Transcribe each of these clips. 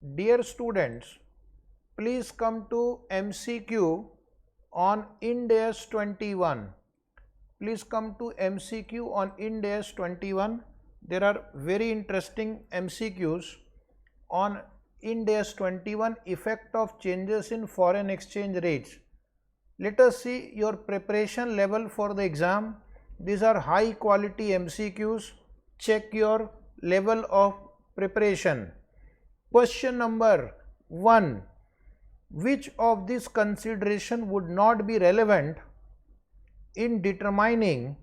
Dear students, please come to MCQ on Ind AS 21. Please come to MCQ on Ind AS 21. There are very interesting MCQs on Ind AS 21, effect of changes in foreign exchange rates. Let us see your preparation level for the exam. These are high quality MCQs. Check your level of preparation. Question number 1. Which of these consideration would not be relevant in determining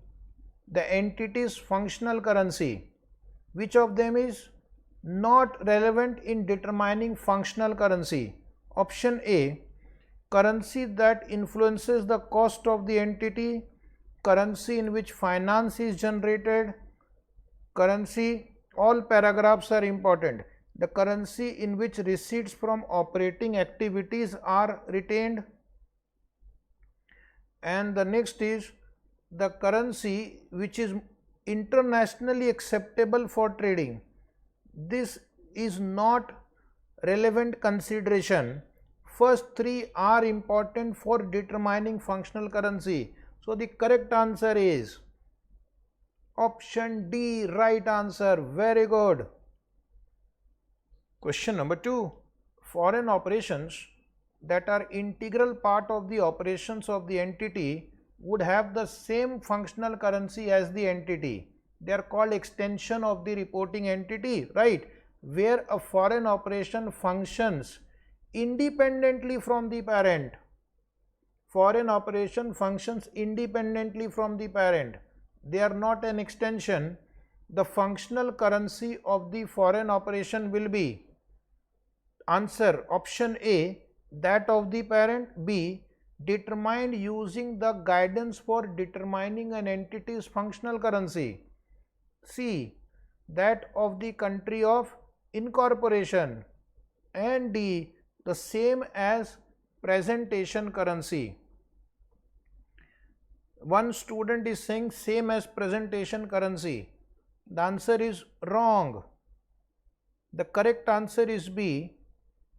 the entity's functional currency? Which of them is not relevant in determining functional currency? Option A, currency that influences the cost of the entity, currency in which finance is generated, currency, all paragraphs are important. The currency in which receipts from operating activities are retained, and the next is the currency which is internationally acceptable for trading. This is not relevant consideration. First three are important for determining functional currency. So the correct answer is option D, right answer. Very good. Question number 2. Foreign operations that are integral part of the operations of the entity would have the same functional currency as the entity. They are called extension of the reporting entity, right? Where a foreign operation functions independently from the parent. Foreign operation functions independently from the parent. They are not an extension. The functional currency of the foreign operation will be answer option A, that of the parent. B, determined using the guidance for determining an entity's functional currency. C, that of the country of incorporation. And D, the same as presentation currency. One student is saying same as presentation currency. The answer is wrong. The correct answer is B.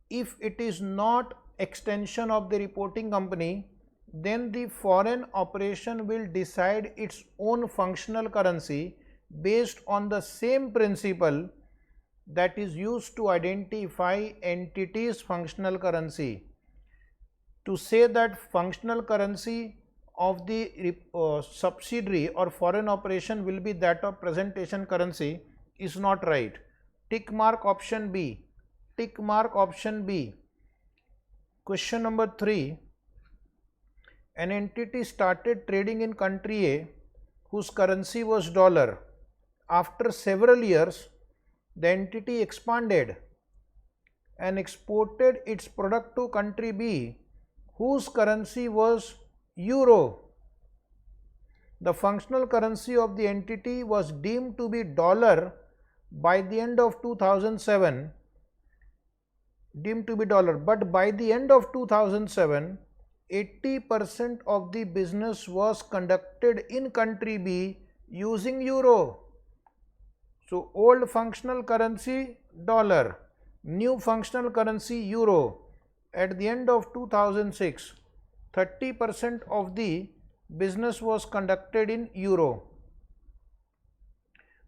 If it is not extension of the reporting company, then the foreign operation will decide its own functional currency based on the same principle that is used to identify entities' functional currency. To say that functional currency of the subsidiary or foreign operation will be that of presentation currency is not right. Tick mark option B. Tick mark option B. Question number 3. An entity started trading in country A whose currency was dollar. After several years, the entity expanded and exported its product to country B whose currency was euro. The functional currency of the entity was deemed to be dollar by the end of 2007. But by the end of 2007, 80% of the business was conducted in country B using euro. So old functional currency dollar, new functional currency euro. At the end of 2006, 30% of the business was conducted in euro.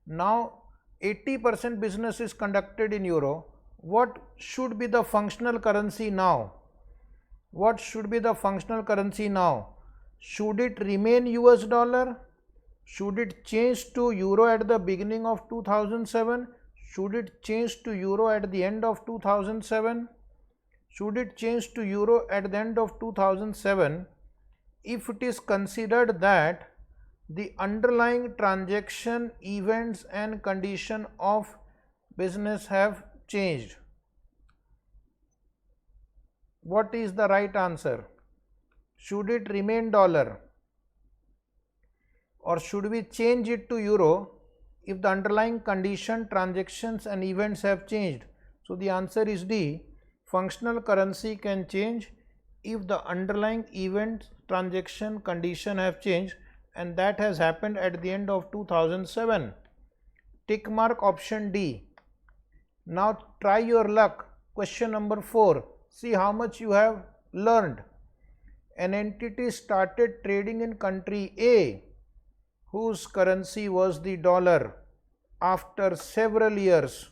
Now 80% business is conducted in euro. What should be the functional currency now? What should be the functional currency now? Should it remain US dollar? Should it change to euro at the beginning of 2007? Should it change to euro at the end of 2007? Should it change to euro at the end of 2007? If it is considered that the underlying transaction, events and condition of business have changed. What is the right answer? Should it remain dollar or should we change it to euro if the underlying condition, transactions and events have changed? So the answer is D. Functional currency can change if the underlying event, transaction, condition have changed, and that has happened at the end of 2007. Tick mark option D. Now try your luck. Question number 4. See how much you have learned. An entity started trading in country A, whose currency was the dollar. After several years,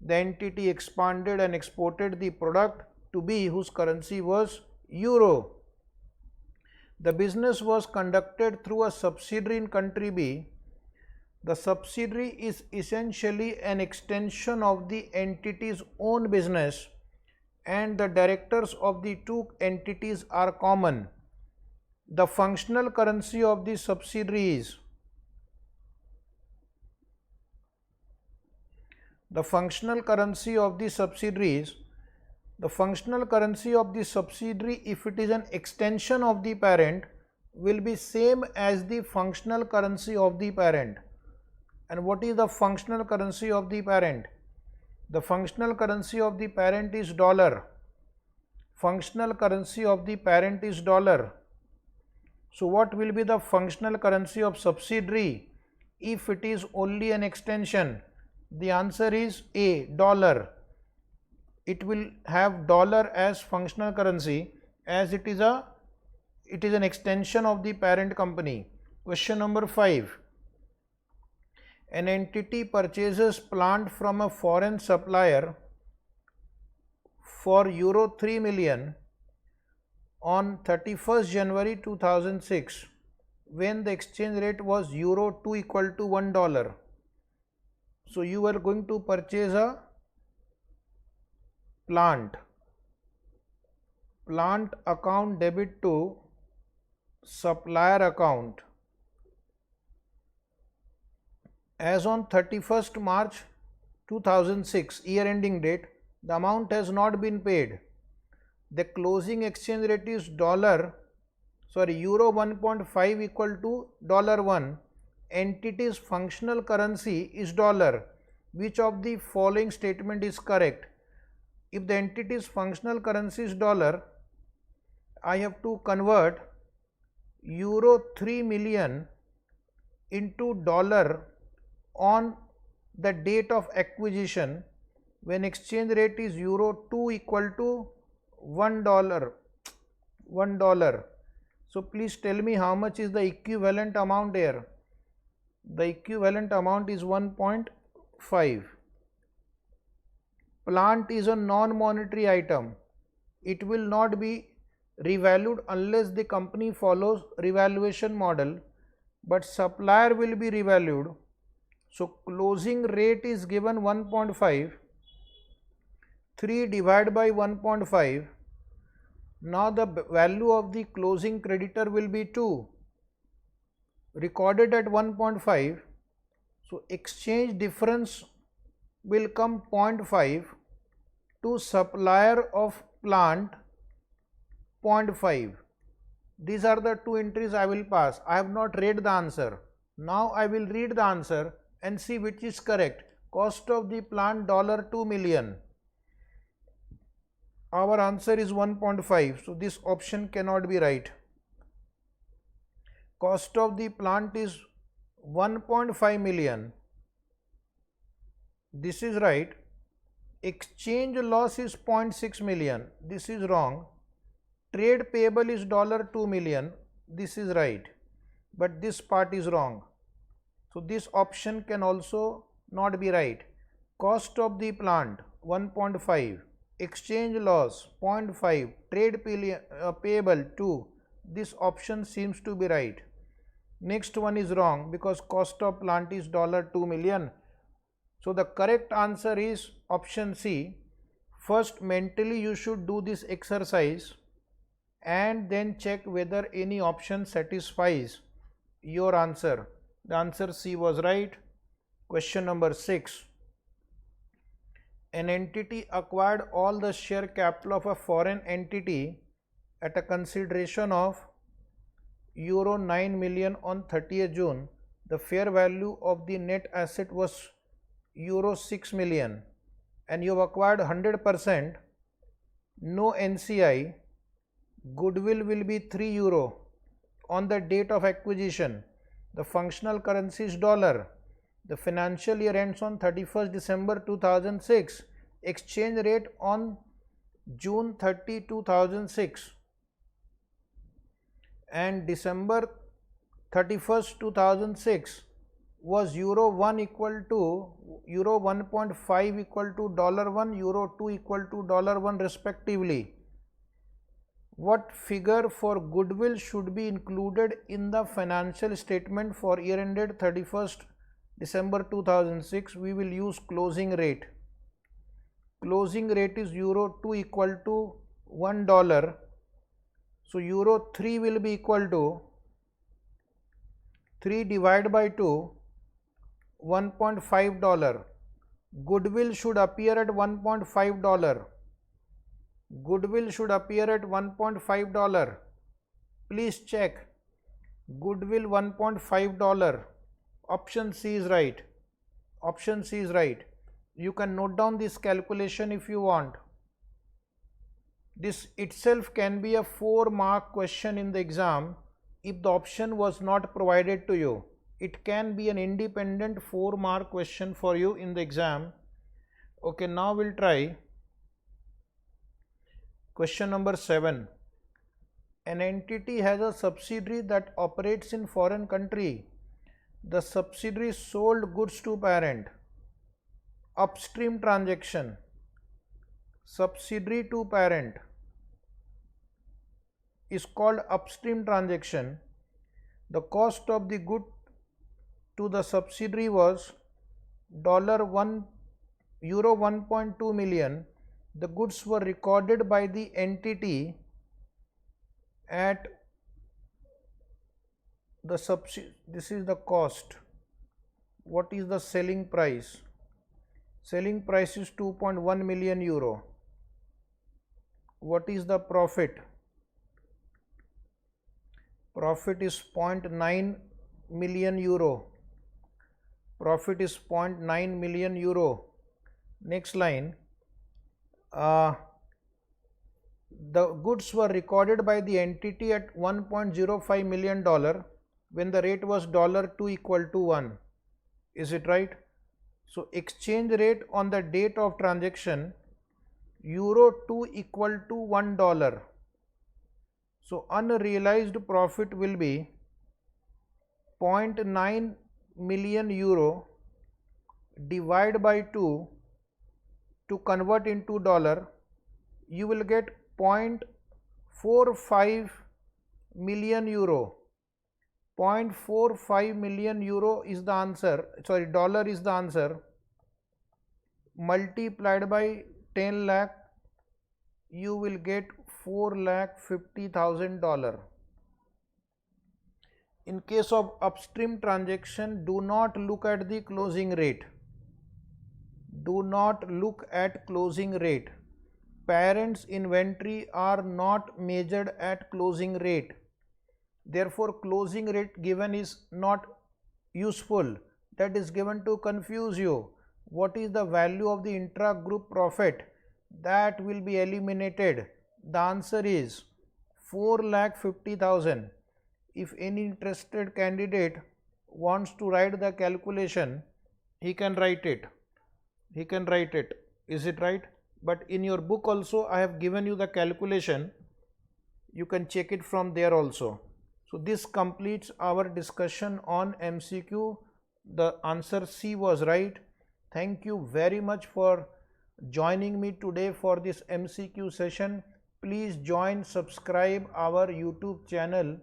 the entity expanded and exported the product to B, whose currency was euro. The business was conducted through a subsidiary in country B. The subsidiary is essentially an extension of the entity's own business, and the directors of the two entities are common. The functional currency of the subsidiary is the functional currency of the subsidiaries. The functional currency of the subsidiary, if it is an extension of the parent, will be same as the functional currency of the parent. And what is the functional currency of the parent? The functional currency of the parent is dollar. Functional currency of the parent is dollar. So what will be the functional currency of subsidiary if it is only an extension? The answer is A, dollar. It will have dollar as functional currency, as it is an extension of the parent company. Question number 5. An entity purchases plant from a foreign supplier for euro 3 million on 31st January 2006, when the exchange rate was euro 2 equal to $1. So you are going to purchase a plant account debit to supplier account. As on 31st March 2006, year ending date, the amount has not been paid. The closing exchange rate is euro 1.5 equal to $1. Entity's functional currency is dollar. Which of the following statement is correct? If the entity's functional currency is dollar, I have to convert euro 3 million into dollar on the date of acquisition, when exchange rate is euro 2 equal to $1. So please tell me how much is the equivalent amount here. The equivalent amount is 1.5. Plant is a non-monetary item. It will not be revalued unless the company follows revaluation model, but supplier will be revalued. So closing rate is given 1.5. 3 divided by 1.5. Now the value of the closing creditor will be 2, recorded at 1.5. So exchange difference will come 0.5 to supplier of plant 0.5. These are the two entries I will pass. I have not read the answer. Now I will read the answer and see which is correct. Cost of the plant $2 million. Our answer is 1.5. So this option cannot be right. Cost of the plant is 1.5 million. This is right. Exchange loss is 0.6 million. This is wrong. Trade payable is $2 million. This is right. But this part is wrong. So this option can also not be right. Cost of the plant 1.5. Exchange loss 0.5. Trade payable 2. This option seems to be right. Next one is wrong because cost of plant is $2 million. So the correct answer is option C. First, mentally you should do this exercise and then check whether any option satisfies your answer. The answer C was right. Question number 6. An entity acquired all the share capital of a foreign entity at a consideration of euro 9 million on 30th June. The fair value of the net asset was euro 6 million and you have acquired 100%. No NCI. Goodwill will be 3 euro on the date of acquisition. The functional currency is dollar. The financial year ends on 31st December 2006. exchange rate on June 30, 2006 and December 31st, 2006 was euro 1 equal to euro 1.5 equal to $1, euro 2 equal to $1 respectively. What figure for goodwill should be included in the financial statement for year ended 31st December 2006? We will use closing rate. Closing rate is euro 2 equal to $1. So euro 3 will be equal to 3 divided by 2, $1.5. Goodwill should appear at $1.5. Goodwill should appear at $1.5. Please check. Goodwill $1.5. Option C is right. Option C is right. You can note down this calculation if you want. This itself can be a 4-mark question in the exam if the option was not provided to you. It can be an independent 4-mark question for you in the exam. Okay, now we'll try question number 7. An entity has a subsidiary that operates in foreign country. The subsidiary sold goods to parent. Upstream transaction. Subsidiary to parent is called upstream transaction. The cost of the good to the subsidiary was euro 1.2 million. The goods were recorded by the entity at the subsidiary. This is the cost. What is the selling price? Selling price is 2.1 million euro. What is the profit? Profit is 0.9 million euro. Profit is 0.9 million euro. Next line. The goods were recorded by the entity at $1.05 million when the rate was $2 equal to 1. Is it right? So exchange rate on the date of transaction, euro 2 equal to $1. So unrealized profit will be 0.9 million euro divided by 2 to convert into dollar. You will get 0.45 million euro. 0.45 million euro is the answer, sorry, dollar is the answer. Multiplied by 10 lakh, you will get $4,50,000. In case of upstream transaction, do not look at the closing rate. Do not look at closing rate. Parent's inventory are not measured at closing rate. Therefore, closing rate given is not useful. That is given to confuse you. What is the value of the intra-group profit? That will be eliminated. The answer is 4,50,000. If any interested candidate wants to write the calculation, he can write it. He can write it. Is it right? But in your book also I have given you the calculation. You can check it from there also. So this completes our discussion on MCQ. The answer C was right. Thank you very much for joining me today for this MCQ session. Please join, subscribe our YouTube channel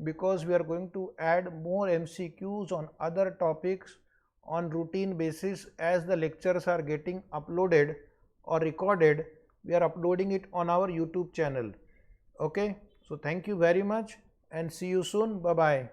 because we are going to add more MCQs on other topics on routine basis. As the lectures are getting uploaded or recorded, we are uploading it on our YouTube channel. Okay, so thank you very much and see you soon. Bye bye.